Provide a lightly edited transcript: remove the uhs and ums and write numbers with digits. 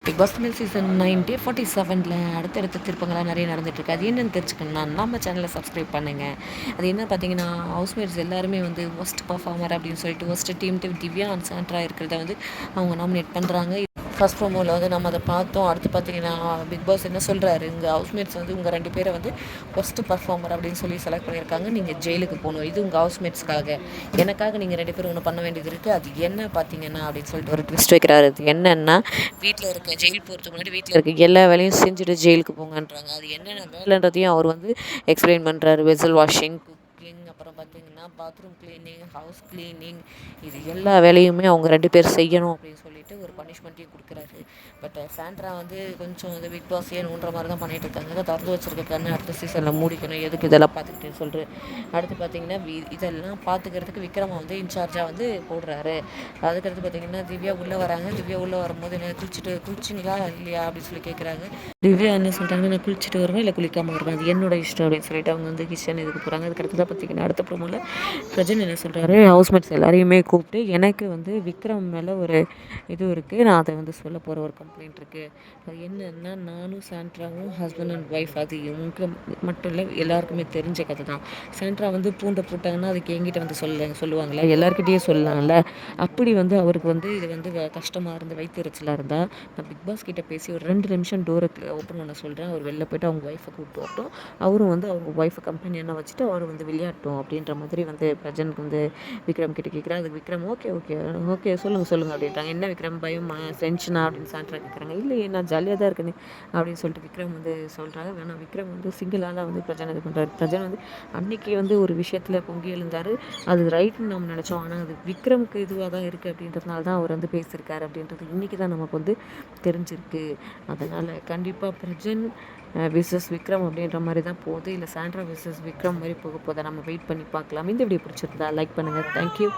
Big pass Tamil season 9 டே 47ல் அடுத்தடுத்த திருப்பங்களாக நிறைய நடந்துகிட்ருக்கு. அது என்னென்னு தெரிஞ்சுக்கணும்னா நம்ம சேனலை சப்ஸ்கிரைப் பண்ணுங்கள். அது என்ன பார்த்தீங்கன்னா, ஹவுஸ்மேட்ஸ் எல்லாருமே வந்து ஒஸ்ட் பர்ஃபார்மர் அப்படின்னு சொல்லிட்டு worst team Divya and Sandra இருக்கிறத வந்து அவங்க நாமினேட் பண்ணுறாங்க. ஃபஸ்ட் ப்ரோமோவில் வந்து நம்ம அதை பார்த்தோம். அடுத்து பார்த்தீங்கன்னா பிக் பாஸ் என்ன சொல்கிறாரு, இங்கே ஹவுஸ்மேட்ஸ் வந்து உங்கள் 2 பேரை வந்து ஒஸ்ட் பர்ஃபார்மர் அப்படின்னு சொல்லி செலக்ட் பண்ணியிருக்காங்க. நீங்கள் ஜெயிலுக்கு போகணும். இது உங்கள் ஹவுஸ்மேட்ஸ்க்காக, எனக்காக நீங்கள் 2 பேரும் ஒன்று பண்ண வேண்டியது இருக்குது. அது என்ன பார்த்தீங்கன்னா அப்படின்னு சொல்லிட்டு ஒரு ட்விஸ்ட் வைக்கிறாரு. அது என்னென்னா, வீட்டில் இருக்க ஜெயில் போகிறதுக்கு முன்னாடி வீட்டில் இருக்க எல்லா வேலையும் செஞ்சுட்டு ஜெயிலுக்கு போங்கன்றாங்க. அது என்னென்ன வேலைன்றதையும் அவர் வந்து எக்ஸ்பிளைன் பண்ணுறாரு. வெசல் வாஷிங், குக்கிங், அப்புறம் பார்த்திங்கன்னா பாத்ரூம் க்ளீனிங், ஹவுஸ் க்ளீனிங், இது எல்லா வேலையுமே அவங்க 2 பேர் செய்யணும் அப்படின்னு சொல்லிட்டு ஒரு பனிஷ்மெண்ட்டையும் கொடுக்குறாரு. பட் சாண்ட்ரா வந்து கொஞ்சம் வந்து பிக் பாஸ் ஏன்னுன்ற மாதிரி தான் பண்ணிகிட்டு இருக்காங்க. திறந்து வச்சிருக்க கண்ணு அடுத்த சீசனில் மூடிக்கணும், எதுக்கு இதெல்லாம் பார்த்துக்கிட்டு சொல்லிட்டு. அடுத்து பார்த்திங்கன்னா இதெல்லாம் பார்த்துக்கிறதுக்கு விக்ரமா வந்து இன்சார்ஜாக வந்து போடுறாரு. அதுக்கடுத்து பார்த்திங்கன்னா திவ்யா உள்ளே வராங்க. திவ்யா உள்ளே வரும்போது என்ன குளிச்சிங்களா இல்லையா அப்படின்னு சொல்லி கேட்குறாங்க. திவ்யா என்ன சொல்கிறாங்க, நான் குளிச்சுட்டு வருவேன் இல்லை குளிக்காமல் வருவேன், அது என்னோட இஷ்டம் அப்படின்னு சொல்லிட்டு அவங்க வந்து கிச்சன் இதுக்கு போகிறாங்க. அதுக்கடுத்து தான் பார்த்திங்கன்னா அடுத்த ப்ரோமோவில் பிரஜன் என்ன சொல்கிறாரு, ஹவுஸ்மேட்ஸ் எல்லாரையுமே கூப்பிட்டு எனக்கு வந்து விக்ரம் மேலே ஒரு இது இருக்குது, நான் அதை வந்து சொல்ல போகிற ஒரு கம்ப்ளைண்ட் இருக்குது. அது என்னன்னா, நானும் சாண்ட்ராவும் ஹஸ்பண்ட் அண்ட் ஒய்ஃப், அது இவங்க மட்டும் இல்லை எல்லாருக்குமே தெரிஞ்ச கதை தான். சாண்ட்ரா வந்து பூண்டை போட்டாங்கன்னா அதுக்கு என்கிட்ட வந்து சொல்லுவாங்களே, எல்லாருக்கிட்டேயே சொல்லலாம்ல. அப்படி வந்து அவருக்கு வந்து இது வந்து கஷ்டமாக இருந்து வயிற்றுச்சலாக இருந்தால் நான் பிக் பாஸ் கிட்டே பேசி ஒரு 2 நிமிஷம் டோரை ஓப்பன் பண்ண சொல்கிறேன். அவர் வெளில போய்ட்டு அவங்க ஒய்ஃபை கூப்பிட்டு வரட்டும், அவரும் வந்து அவங்க ஒய்ஃபை கம்பெனியெல்லாம் வச்சுட்டு அவர் வந்து விளையாட்டும் அப்படின்ற மாதிரி வந்து பிரஜனுக்கு வந்து விக்ரம் கிட்ட கேட்குறாரு. அதுக்கு விக்ரம் ஓகே ஓகே ஓகே சொல்லுங்கள் அப்படின்றாங்க. என்ன விக்ரம் பயம் டென்ஷனா அப்படின்னு சாண்ட்ரா கேட்குறாங்க. இல்லை நான் ஜாலியாக தான் இருக்கேன் அப்படின்னு சொல்லிட்டு விக்ரம் வந்து சொல்கிறாங்க. வேணாம், விக்ரம் வந்து சிங்கிளாக வந்து பிரஜனை இது பண்ணுறாரு. பிரஜன் வந்து அன்றைக்கி வந்து ஒரு விஷயத்தில் பொங்கி எழுந்தார், அது ரைட்டுன்னு நம்ம நினச்சோம். ஆனால் அது விக்ரமுக்கு இதுவாக தான் இருக்குது அப்படின்றதுனால தான் அவர் வந்து பேசியிருக்காரு அப்படின்றது இன்றைக்கி தான் நமக்கு வந்து தெரிஞ்சிருக்கு. அதனால் கண்டிப்பாக பிரஜன் விசஸ் விக்ரம் அப்படின்ற மாதிரி தான் போகுது, இல்லை சாண்ட்ரா விசஸ் விக்ரம் மாதிரி போக போதை நம்ம வெயிட் பண்ணி பார்க்கலாம். இந்த வீடியோ பிடிச்சிருந்தா லைக் பண்ணுங்கள். தேங்க்யூ.